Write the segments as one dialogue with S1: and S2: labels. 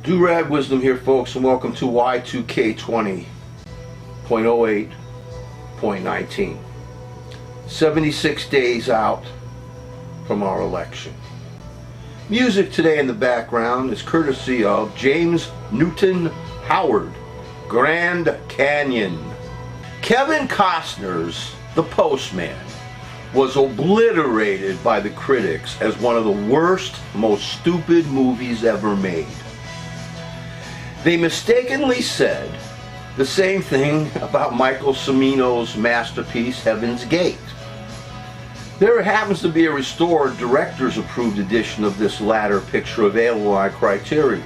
S1: Do-Rad Wisdom here, folks, and welcome to Y2K 20.08.19. 76 days out from our election. Music today in the background is courtesy of James Newton Howard, Grand Canyon. Kevin Costner's The Postman was obliterated by the critics as one of the worst, most stupid movies ever made. They mistakenly said the same thing about Michael Cimino's masterpiece, Heaven's Gate. There happens to be a restored, director's approved edition of this latter picture available on Criterion.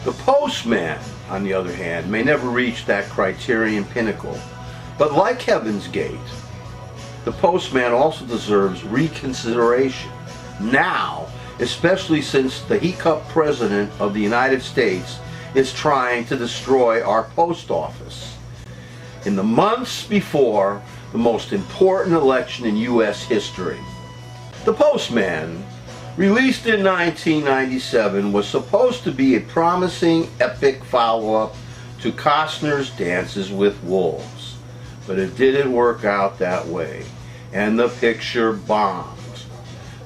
S1: The Postman, on the other hand, may never reach that Criterion pinnacle, but like Heaven's Gate, The Postman also deserves reconsideration now, especially since the he-cup president of the United States is trying to destroy our post office. In the months before the most important election in U.S. history, The Postman, released in 1997, was supposed to be a promising epic follow-up to Costner's Dances with Wolves, but it didn't work out that way, and the picture bombed.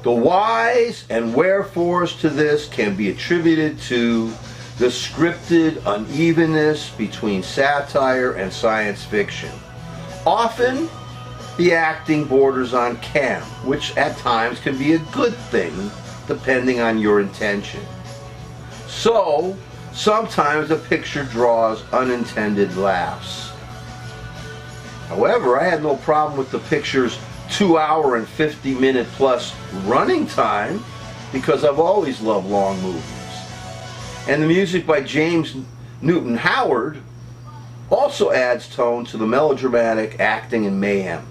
S1: The whys and wherefores to this can be attributed to the scripted unevenness between satire and science fiction. Often, the acting borders on camp, which at times can be a good thing, depending on your intention. So, sometimes the picture draws unintended laughs. However, I had no problem with the picture's 2-hour and 50-minute plus running time, because I've always loved long movies. And the music by James Newton Howard also adds tone to the melodramatic acting and mayhem.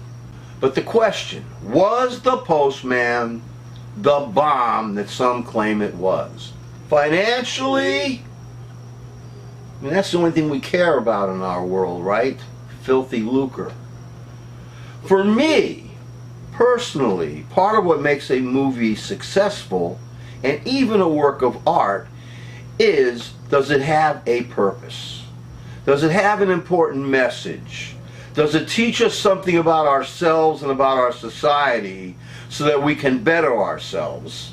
S1: But the question, was The Postman the bomb that some claim it was? Financially, I mean, that's the only thing we care about in our world, right? Filthy lucre. For me, personally, part of what makes a movie successful, and even a work of art, is, does it have a purpose? Does it have an important message? Does it teach us something about ourselves and about our society so that we can better ourselves?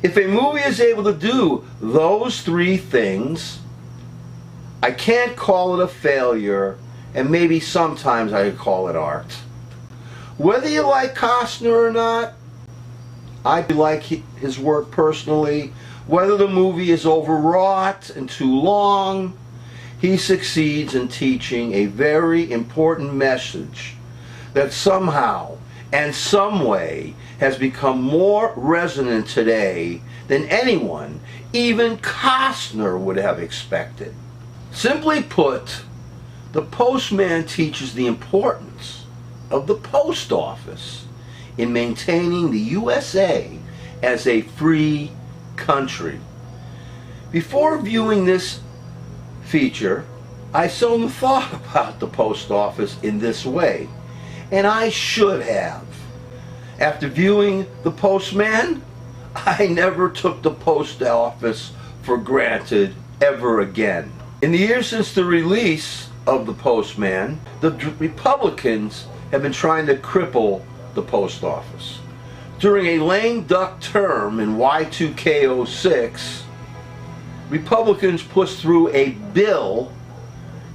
S1: If a movie is able to do those three things, I can't call it a failure, and maybe sometimes I could call it art. Whether you like Costner or not, I like his work personally. Whether the movie is overwrought and too long, he succeeds in teaching a very important message that somehow and some way has become more resonant today than anyone, even Costner, would have expected. Simply put, The Postman teaches the importance of the post office in maintaining the USA as a free country. Before viewing this feature, I seldom thought about the post office in this way, and I should have. After viewing The Postman, I never took the post office for granted ever again. In the years since the release of The Postman, the Republicans have been trying to cripple the post office. During a lame duck term in Y2K06, Republicans pushed through a bill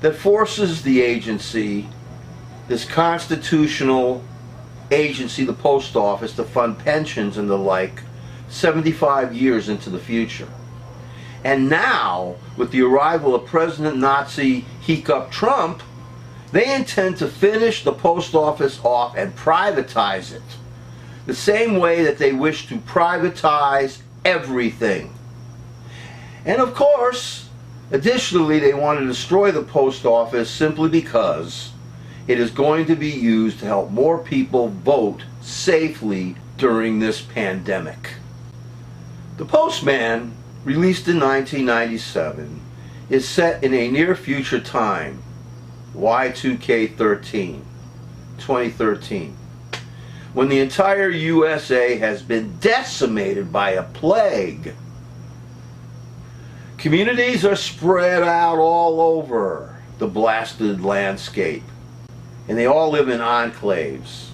S1: that forces the agency, this constitutional agency, the post office, to fund pensions and the like 75 years into the future. And now, with the arrival of President Nazi he-cup Trump, they intend to finish the post office off and privatize it, the same way that they wish to privatize everything. And of course, additionally, they want to destroy the post office simply because it is going to be used to help more people vote safely during this pandemic. The Postman, released in 1997, is set in a near future time, Y2K 2013, when the entire USA has been decimated by a plague. Communities are spread out all over the blasted landscape, and they all live in enclaves.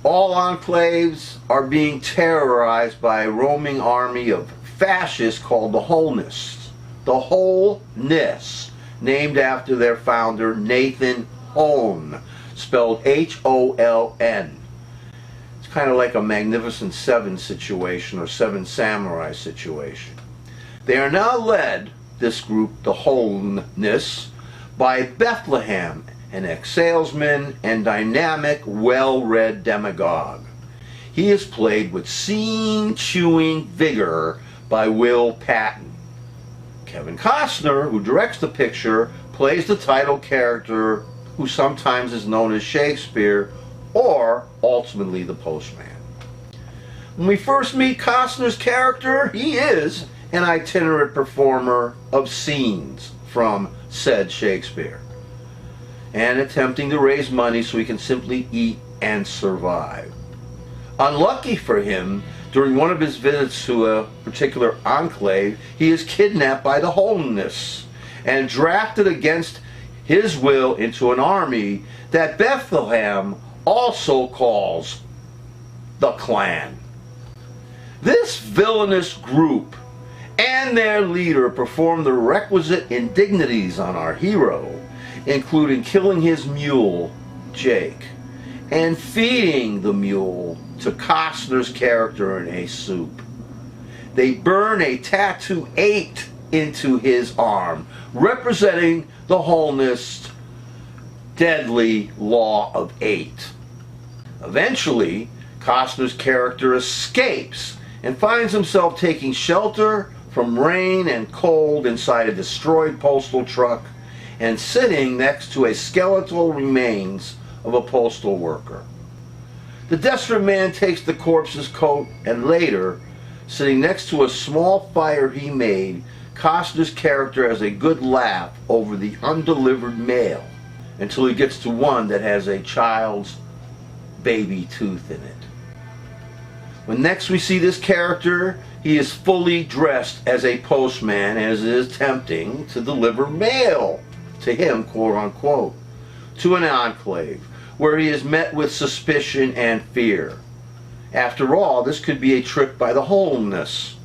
S1: All enclaves are being terrorized by a roaming army of fascists called the Holnists. The Holnists, named after their founder Nathan Holn, spelled H-O-L-N. It's kind of like a Magnificent Seven situation or Seven Samurai situation. They are now led, this group, the Holnists, by Bethlehem, an ex-salesman and dynamic, well-read demagogue. He is played with scene-chewing vigor by Will Patton. Kevin Costner, who directs the picture, plays the title character, who sometimes is known as Shakespeare, or ultimately the Postman. When we first meet Costner's character, he is an itinerant performer of scenes from said Shakespeare, and attempting to raise money so he can simply eat and survive. Unlucky for him, during one of his visits to a particular enclave, he is kidnapped by the Holnists and drafted against his will into an army that Bethlehem also calls the Klan. This villainous group and their leader perform the requisite indignities on our hero, including killing his mule, Jake, and feeding the mule to Costner's character in a soup. They burn a tattoo 8 into his arm, representing the Holnist deadly law of 8. Eventually, Costner's character escapes and finds himself taking shelter from rain and cold inside a destroyed postal truck and sitting next to a skeletal remains of a postal worker. The desperate man takes the corpse's coat, and later, sitting next to a small fire he made, Costner's character has a good laugh over the undelivered mail until he gets to one that has a child's baby tooth in it. When next we see this character, he is fully dressed as a postman, as is attempting to deliver mail to him, quote unquote, to an enclave where he is met with suspicion and fear. After all, this could be a trick by the Holnists.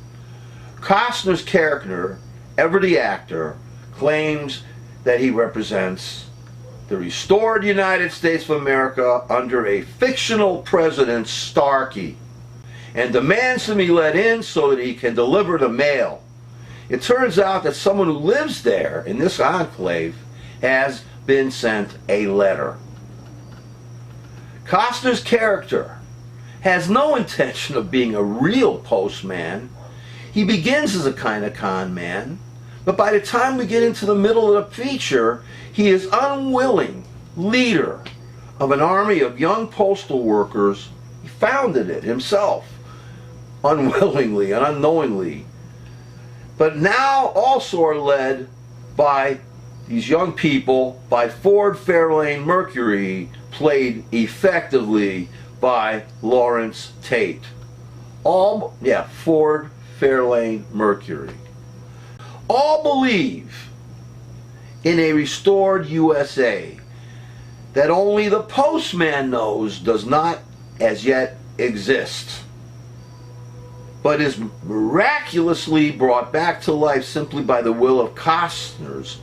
S1: Costner's character, ever the actor, claims that he represents the restored United States of America under a fictional president, Starkey, and demands to be let in so that he can deliver the mail. It turns out that someone who lives there in this enclave has been sent a letter. Costner's character has no intention of being a real postman. He begins as a kind of con man, but by the time we get into the middle of the feature, he is unwilling leader of an army of young postal workers. He founded it himself, unwillingly and unknowingly, but now also are led by these young people by Ford Fairlane Mercury, played effectively by Lawrence Tate. Ford Fairlane Mercury. All believe in a restored USA that only the postman knows does not as yet exist, but is miraculously brought back to life simply by the will of Costner's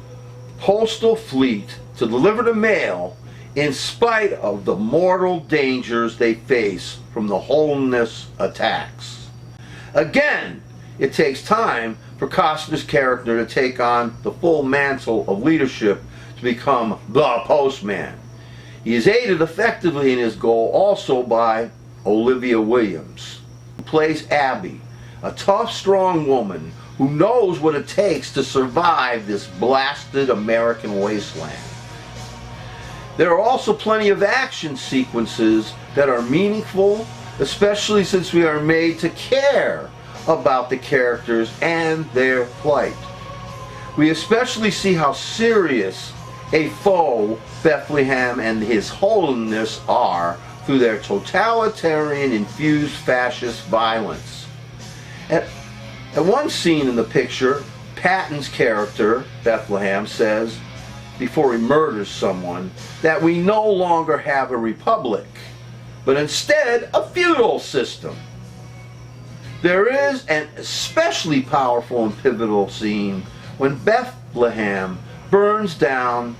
S1: postal fleet to deliver the mail in spite of the mortal dangers they face from the Holnist attacks. Again, it takes time for Costner's character to take on the full mantle of leadership to become the postman. He is aided effectively in his goal also by Olivia Williams, who plays Abby, a tough, strong woman who knows what it takes to survive this blasted American wasteland. There are also plenty of action sequences that are meaningful, especially since we are made to care about the characters and their plight. We especially see how serious a foe Bethlehem and his Holness are through their totalitarian infused fascist violence. At one scene in the picture, Patton's character, Bethlehem, says, before he murders someone, that we no longer have a republic, but instead a feudal system. There is an especially powerful and pivotal scene when Bethlehem burns down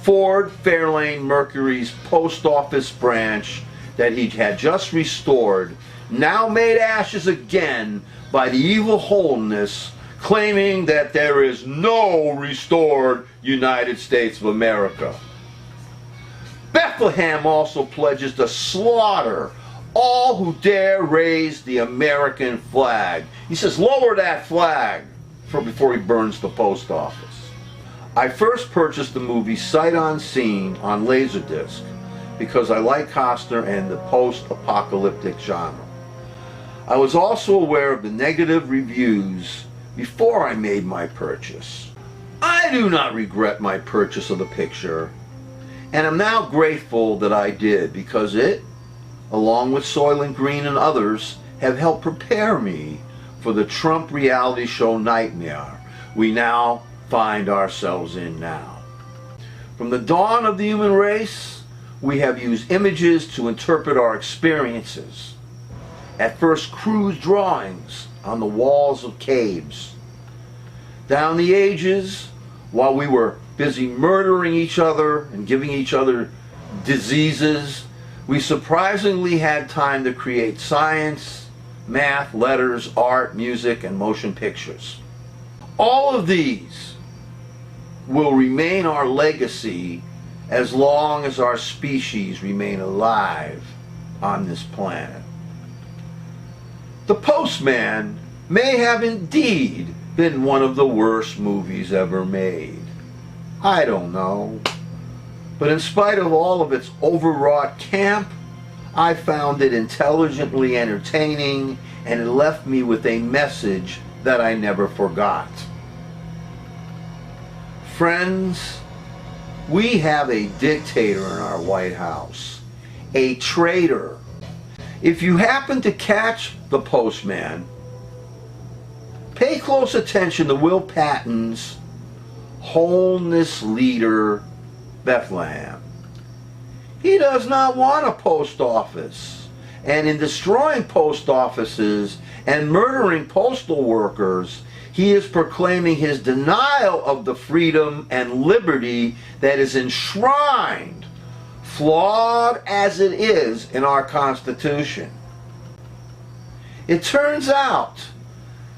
S1: Ford Fairlane Mercury's post office branch that he had just restored, now made ashes again by the evil holiness, claiming that there is no restored United States of America. Bethlehem also pledges to slaughter all who dare raise the American flag. He says, lower that flag before he burns the post office. I first purchased the movie sight unseen on Laserdisc because I like Costner and the post-apocalyptic genre. I was also aware of the negative reviews before I made my purchase. I do not regret my purchase of the picture, and am now grateful that I did, because it, along with Soylent Green and others, have helped prepare me for the Trump reality show nightmare we now find ourselves in now. From the dawn of the human race, we have used images to interpret our experiences. At first, crude drawings on the walls of caves. Down the ages, while we were busy murdering each other and giving each other diseases, we surprisingly had time to create science, math, letters, art, music, and motion pictures. All of these will remain our legacy as long as our species remain alive on this planet. The Postman may have indeed been one of the worst movies ever made. I don't know. But in spite of all of its overwrought camp, I found it intelligently entertaining, and it left me with a message that I never forgot. Friends, we have a dictator in our White House, a traitor. If you happen to catch the Postman, pay close attention to Will Patton's wholeness leader, Bethlehem. He does not want a post office, and in destroying post offices and murdering postal workers, he is proclaiming his denial of the freedom and liberty that is enshrined, flawed as it is, in our Constitution. It turns out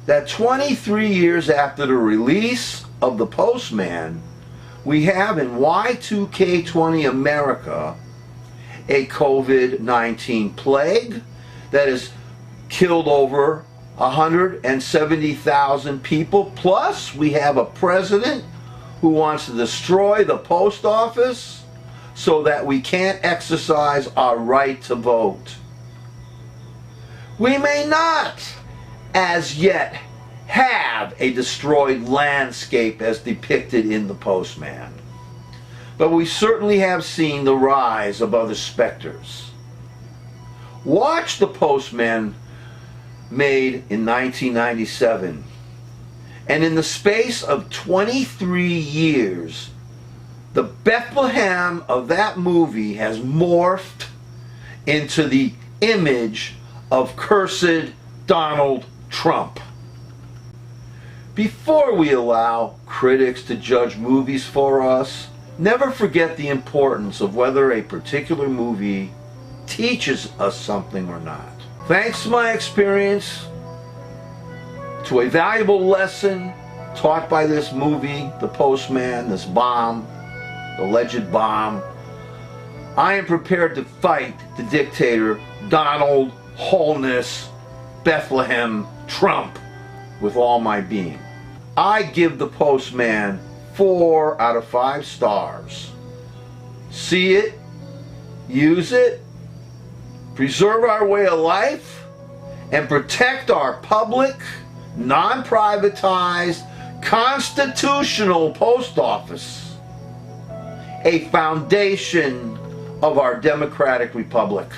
S1: that 23 years after the release of the Postman, we have in Y2K20 America a COVID-19 plague that has killed over 170,000 people. Plus, we have a president who wants to destroy the post office so that we can't exercise our right to vote. We may not, as yet, have a destroyed landscape as depicted in the Postman, but we certainly have seen the rise of other specters. Watch the Postman, made in 1997, and in the space of 23 years, the Bethlehem of that movie has morphed into the image of cursed Donald Trump. Before we allow critics to judge movies for us, never forget the importance of whether a particular movie teaches us something or not. Thanks to my experience, to a valuable lesson taught by this movie, The Postman, this bomb, the alleged bomb, I am prepared to fight the dictator Donald Wholeness Bethlehem Trump with all my being. I give The Postman 4 out of 5 stars. See it, use it, preserve our way of life, and protect our public, non-privatized, constitutional post office, a foundation of our democratic republic.